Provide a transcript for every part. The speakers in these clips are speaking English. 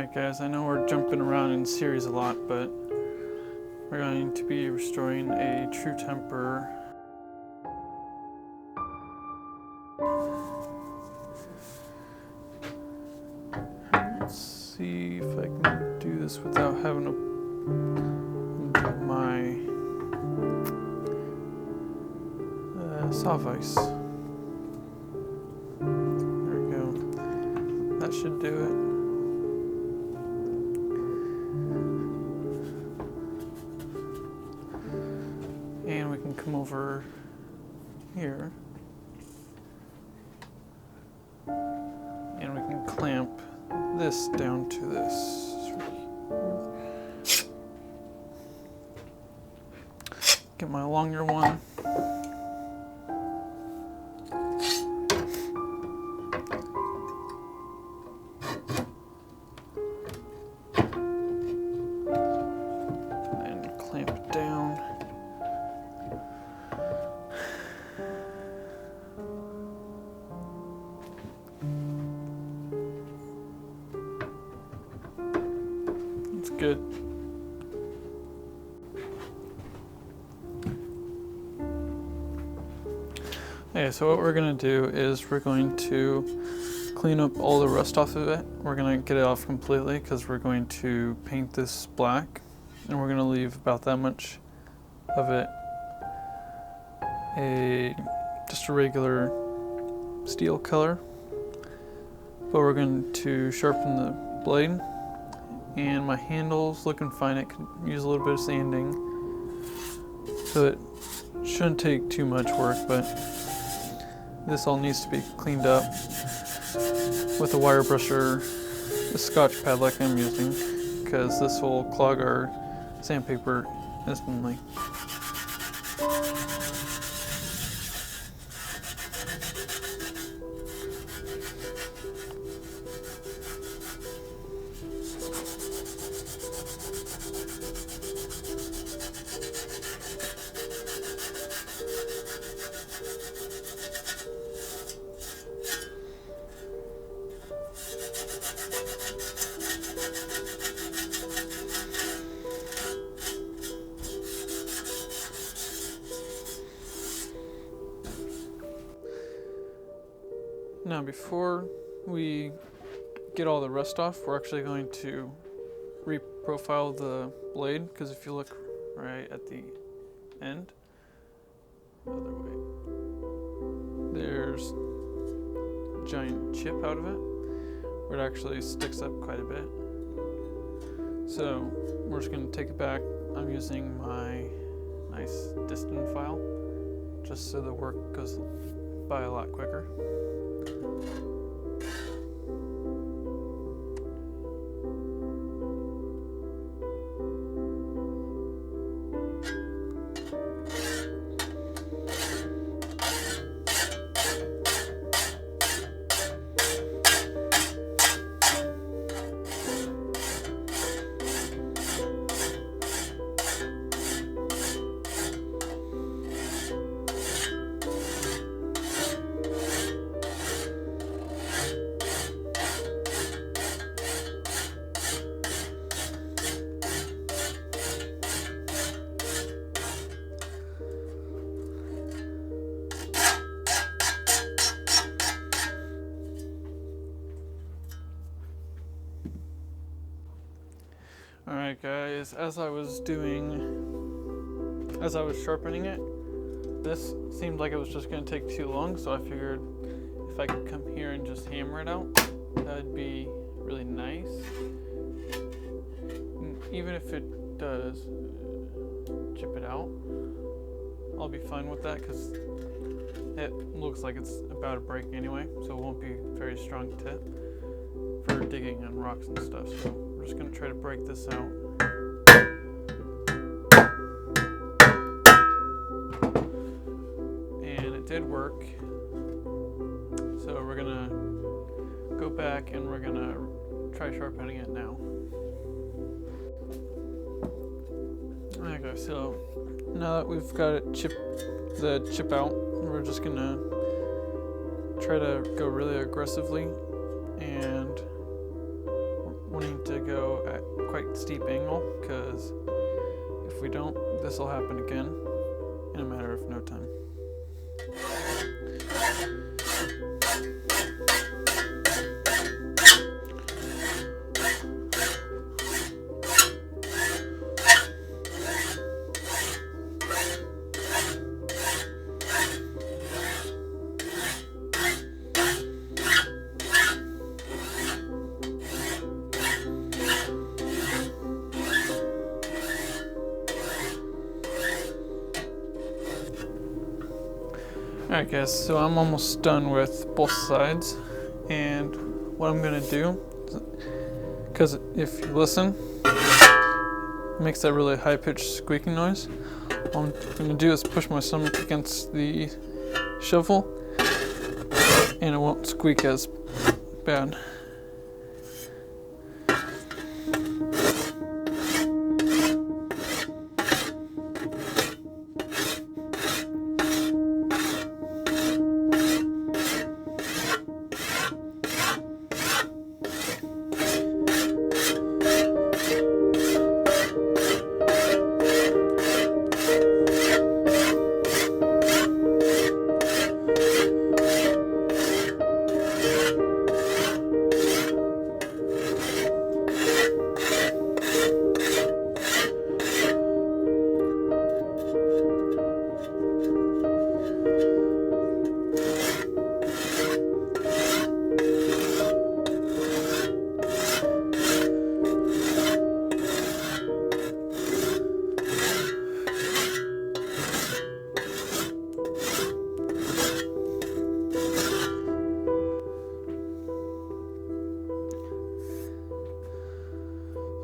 Alright guys, I know we're jumping around in series a lot, but we're going to be restoring a true temper let's see if I can do this without having to do my saw vise. There we go. That should do it. And we can come over here and we can clamp this down to this. Get my longer one. And clamp it down. That's good. Okay, so what we're going to do is we're going to clean up all the rust off of it. We're going to get it off completely because we're going to paint this black, and we're going to leave about that much of it just a regular steel color. But we're going to sharpen the blade, and my handle's looking fine. It could use a little bit of sanding, so it shouldn't take too much work, but this all needs to be cleaned up with a wire brush or a Scotch pad like I'm using, because this will clog our sandpaper instantly. Now before we get all the rust off, we're actually going to reprofile the blade, because if you look right at the end, other way, there's a giant chip out of it where it actually sticks up quite a bit. So we're just going to take it back. I'm using my nice distant file just so the work goes by a lot quicker. Alright guys, as I was sharpening it, this seemed like it was just going to take too long, so I figured if I could come here and just hammer it out, that would be really nice. Even if it does chip it out, I'll be fine with that because it looks like it's about to break anyway, so it won't be a very strong tip for digging on rocks and stuff. So we're just going to try to break this out. And it did work. So we're going to go back and we're going to try sharpening it now. Okay, so now that we've got it chip out, we're just going to try to go really aggressively, and wanting to go at quite steep angle, because if we don't, this will happen again in a matter of no time. Alright guys, so I'm almost done with both sides, and what I'm going to do, because if you listen, it makes that really high-pitched squeaking noise. What I'm going to do is push my stomach against the shovel, and it won't squeak as bad.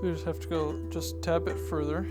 We just have to go just a tad bit further.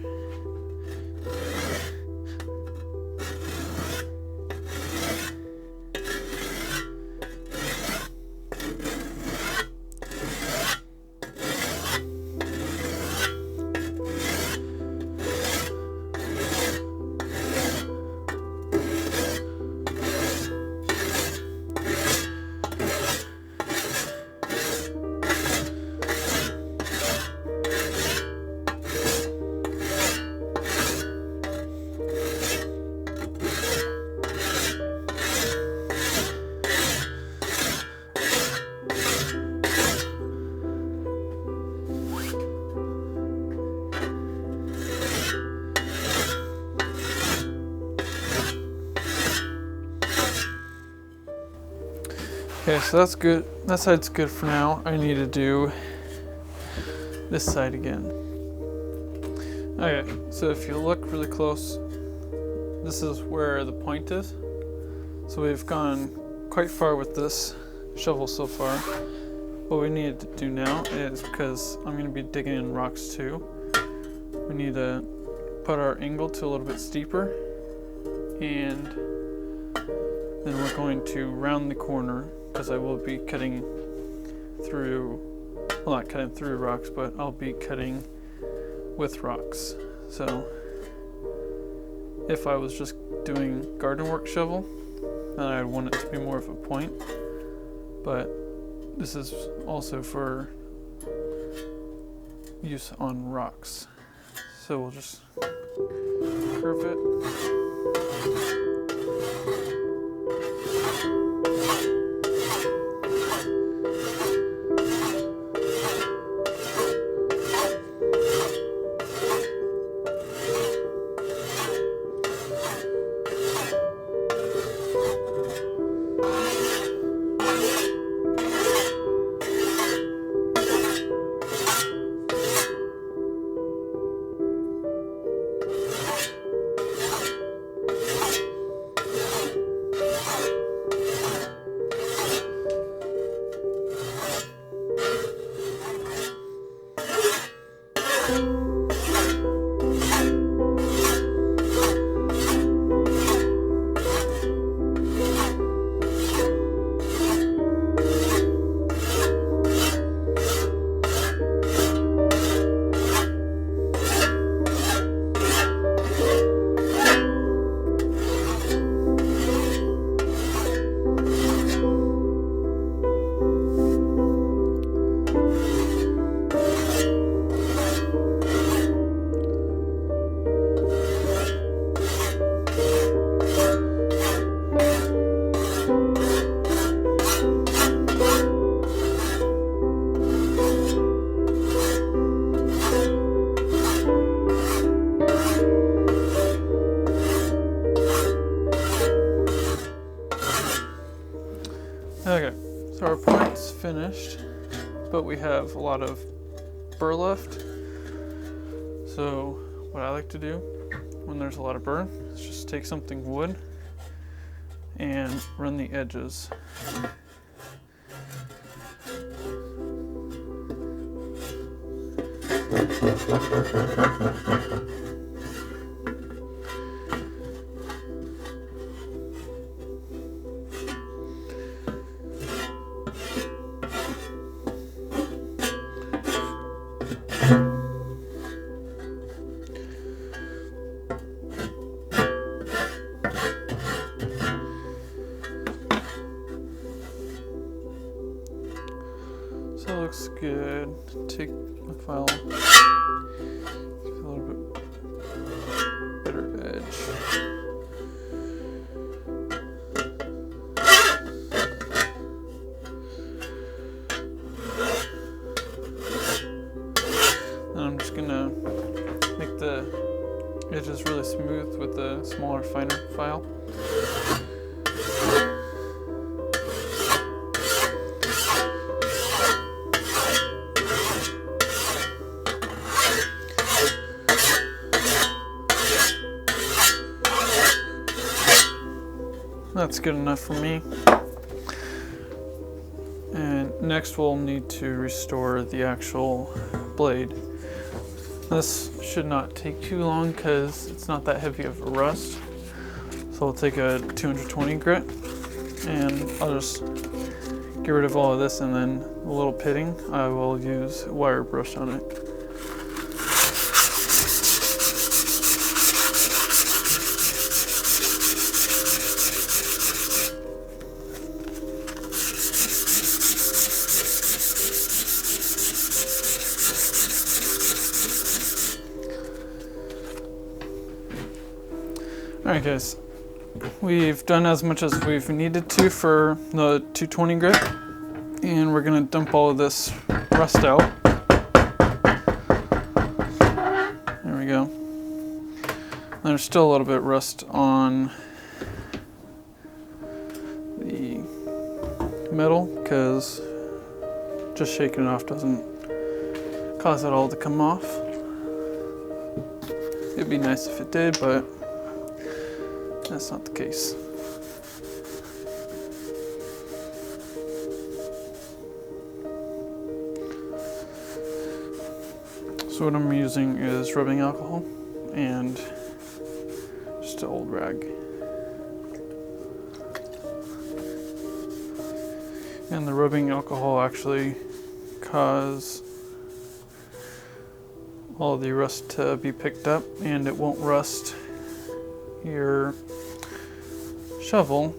Okay, so that's good. That side's good for now. I need to do this side again. Okay, so if you look really close, this is where the point is. So we've gone quite far with this shovel so far. What we need to do now is, because I'm going to be digging in rocks too, we need to put our angle to a little bit steeper, and then we're going to round the corner, because I will be cutting through, well, not cutting through rocks, but I'll be cutting with rocks. So if I was just doing garden work shovel, then I'd want it to be more of a point, but this is also for use on rocks. So we'll just curve it. Okay, so our point's finished, but we have a lot of burr left. So what I like to do when there's a lot of burr is just take something wood and run the edges. So it looks good. Take the file, a little bit better edge. And I'm just gonna make the edges really smooth with the smaller, finer file. That's good enough for me. And next we'll need to restore the actual blade. This should not take too long because it's not that heavy of a rust. So I'll take a 220 grit and I'll just get rid of all of this, and then a little pitting, I will use wire brush on it. Alright guys, we've done as much as we've needed to for the 220 grit, and we're going to dump all of this rust out. There we go. There's still a little bit of rust on the metal because just shaking it off doesn't cause it all to come off. It'd be nice if it did, but that's not the case. So what I'm using is rubbing alcohol and just an old rag. And the rubbing alcohol actually causes all the rust to be picked up, and it won't rust your shovel.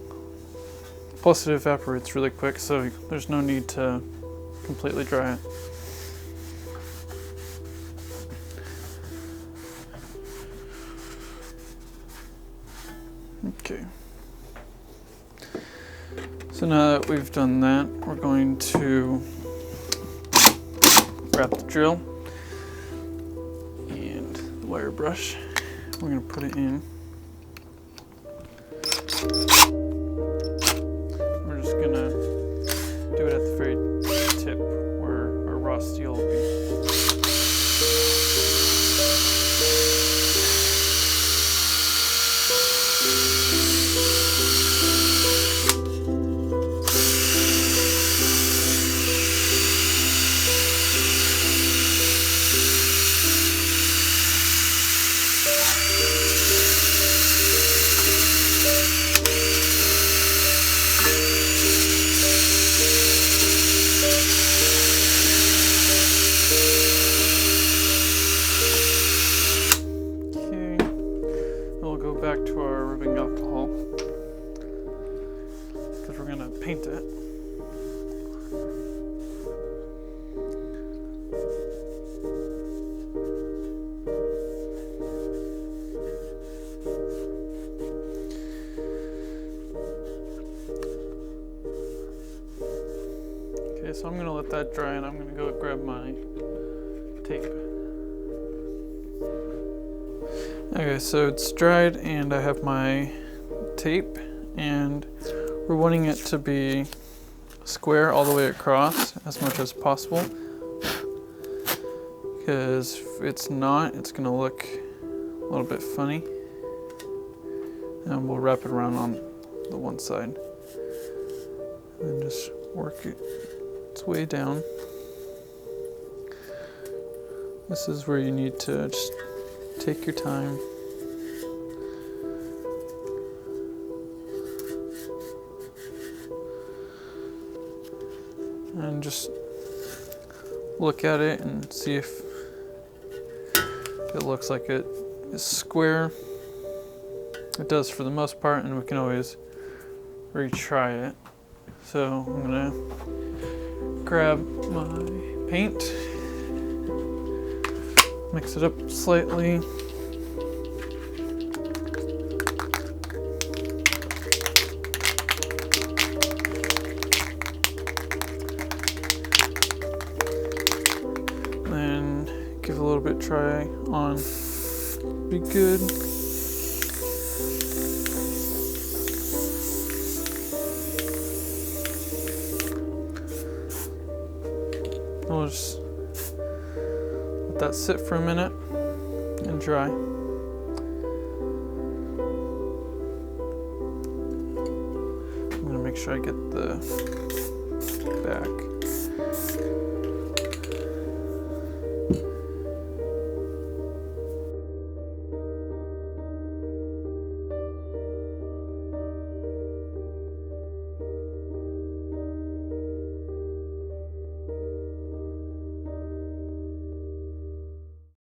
Plus it evaporates really quick, so there's no need to completely dry it. Okay. So now that we've done that, we're going to wrap the drill and the wire brush. We're going to put it in. We're just going to do it at the very tip where our raw steel will be. Back to our rubbing alcohol because we're going to paint it. Okay, so I'm gonna let that dry and I'm gonna go grab my tape. Okay, so it's dried and I have my tape, and we're wanting it to be square all the way across as much as possible, because if it's not, it's gonna look a little bit funny. And we'll wrap it around on the one side and just work its way down. This is where you need to just take your time. And just look at it and see if it looks like it is square. It does for the most part, and we can always retry it. So I'm gonna grab my paint, mix it up slightly. Then give it a little bit try on. Be good. We'll just let that sit for a minute and dry. I'm gonna make sure I get the back.